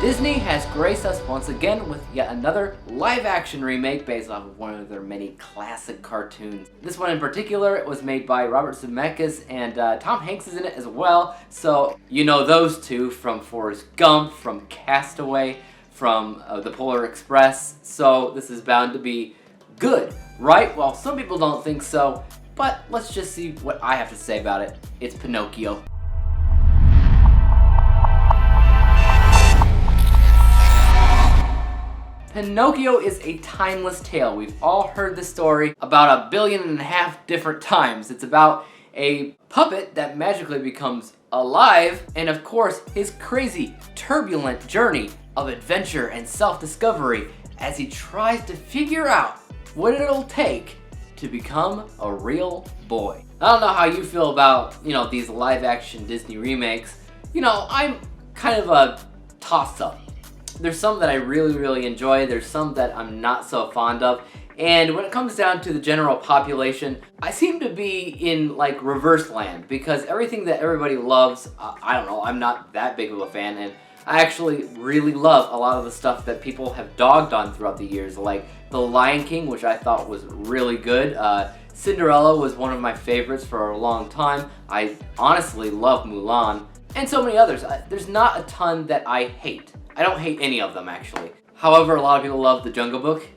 Disney has graced us once again with yet another live-action remake based off of one of their many classic cartoons. This one in particular was made by Robert Zemeckis, and Tom Hanks is in it as well, so you know those two from Forrest Gump, from Castaway, from The Polar Express, so this is bound to be good, right? Well, some people don't think so, but let's just see what I have to say about it. It's Pinocchio. Pinocchio is a timeless tale. We've all heard the story about 1.5 billion different times. It's about a puppet that magically becomes alive, and of course, his crazy, turbulent journey of adventure and self-discovery as he tries to figure out what it'll take to become a real boy. I don't know how you feel about, these live-action Disney remakes. I'm kind of a toss-up. There's some that I really enjoy, there's some that I'm not so fond of, and when it comes down to the general population, I seem to be in like reverse land, because everything that everybody loves, I don't know, I'm not that big of a fan, and I actually really love a lot of the stuff that people have dogged on throughout the years, like The Lion King, which I thought was really good. Cinderella was one of my favorites for a long time. I honestly love Mulan, and so many others. There's not a ton that I hate. I don't hate any of them, actually. However, a lot of people love The Jungle Book.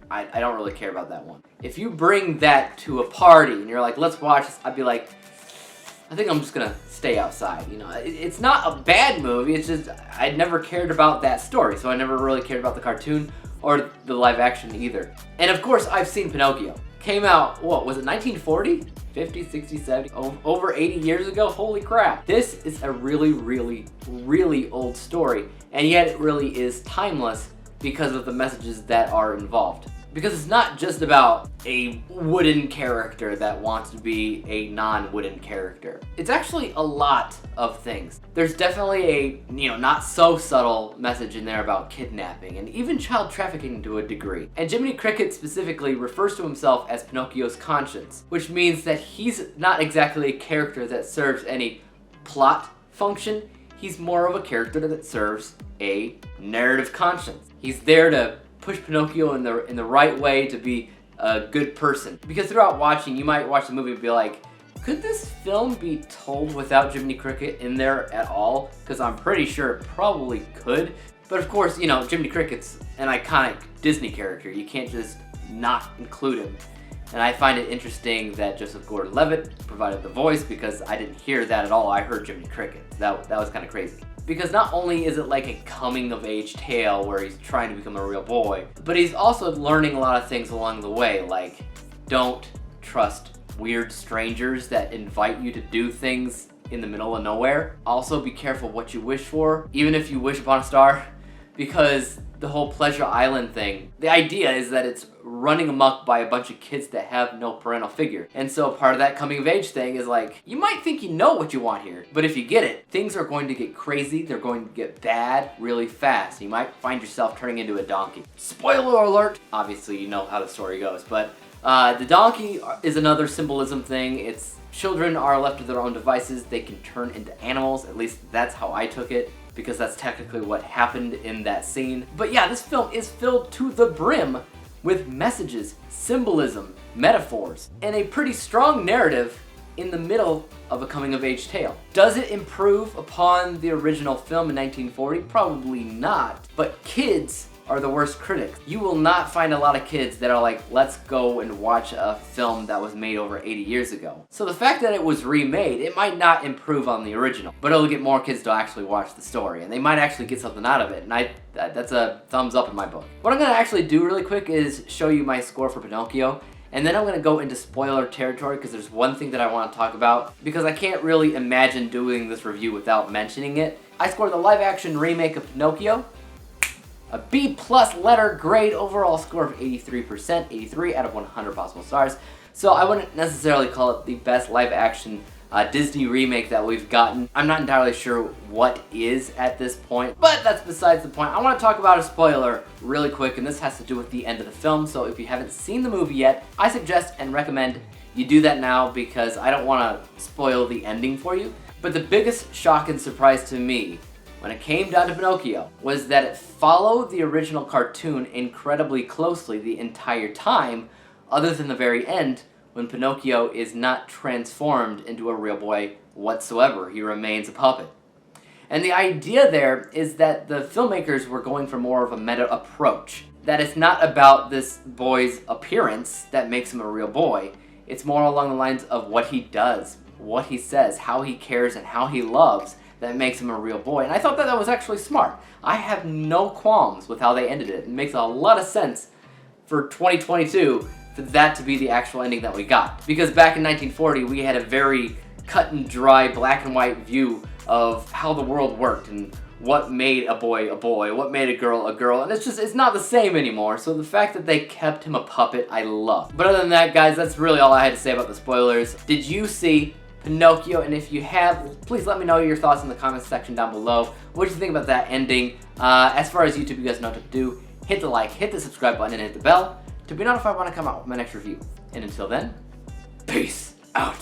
I don't really care about that one. If you bring that to a party and you're like, let's watch this, I'd be like, I think I'm just gonna stay outside. It's not a bad movie, it's just I never cared about that story, so I never really cared about the cartoon or the live action either. And of course, I've seen Pinocchio. Came out, what, was it 1940? 50, 60, 70, over 80 years ago? Holy crap. This is a really old story, and yet it really is timeless because of the messages that are involved. Because it's not just about a wooden character that wants to be a non-wooden character. It's actually a lot of things. There's definitely a, not so subtle message in there about kidnapping and even child trafficking to a degree. And Jiminy Cricket specifically refers to himself as Pinocchio's conscience, which means that he's not exactly a character that serves any plot function. He's more of a character that serves a narrative conscience. He's there to push Pinocchio in the right way to be a good person. Because throughout watching, you might watch the movie and be like, could this film be told without Jiminy Cricket in there at all? Because I'm pretty sure it probably could. But of course, Jiminy Cricket's an iconic Disney character. You can't just not include him. And I find it interesting that Joseph Gordon-Levitt provided the voice, because I didn't hear that at all. I heard Jiminy Cricket. That was kind of crazy. Because not only is it like a coming-of-age tale where he's trying to become a real boy, but he's also learning a lot of things along the way, like don't trust weird strangers that invite you to do things in the middle of nowhere. Also, be careful what you wish for, even if you wish upon a star, because the whole Pleasure Island thing, the idea is that it's running amok by a bunch of kids that have no parental figure. And so part of that coming of age thing is like, you might think you know what you want here, but if you get it, things are going to get crazy, they're going to get bad really fast. You might find yourself turning into a donkey. Spoiler alert! Obviously you know how the story goes, but the donkey is another symbolism thing. It's children are left to their own devices, they can turn into animals, at least that's how I took it, because that's technically what happened in that scene. But yeah, this film is filled to the brim with messages, symbolism, metaphors, and a pretty strong narrative in the middle of a coming-of-age tale. Does it improve upon the original film in 1940? Probably not, but kids are the worst critics. You will not find a lot of kids that are like, let's go and watch a film that was made over 80 years ago. So the fact that it was remade, it might not improve on the original, but it'll get more kids to actually watch the story, and they might actually get something out of it, and that's a thumbs up in my book. What I'm gonna actually do really quick is show you my score for Pinocchio, and then I'm gonna go into spoiler territory, because there's one thing that I want to talk about, because I can't really imagine doing this review without mentioning it. I scored the live-action remake of Pinocchio a B+ letter grade, overall score of 83%, 83 out of 100 possible stars. So I wouldn't necessarily call it the best live-action Disney remake that we've gotten. I'm not entirely sure what is at this point, but that's besides the point. I want to talk about a spoiler really quick, and this has to do with the end of the film, so if you haven't seen the movie yet, I suggest and recommend you do that now, because I don't want to spoil the ending for you. But the biggest shock and surprise to me when it came down to Pinocchio was that it followed the original cartoon incredibly closely the entire time, other than the very end when Pinocchio is not transformed into a real boy whatsoever. He remains a puppet. And the idea there is that the filmmakers were going for more of a meta approach. That it's not about this boy's appearance that makes him a real boy. It's more along the lines of what he does, what he says, how he cares, and how he loves that makes him a real boy. And I thought that that was actually smart. I have no qualms with how they ended it. It makes a lot of sense for 2022 for that to be the actual ending that we got. Because back in 1940, we had a very cut and dry, black and white view of how the world worked and what made a boy, what made a girl, and it's not the same anymore. So the fact that they kept him a puppet, I love. But other than that, guys, that's really all I had to say about the spoilers. Did you see Pinocchio? And if you have, please let me know your thoughts in the comments section down below. What do you think about that ending? As far as YouTube, you guys know what to do. Hit the like, hit the subscribe button, and hit the bell to be notified when I come out with my next review. And until then, peace out.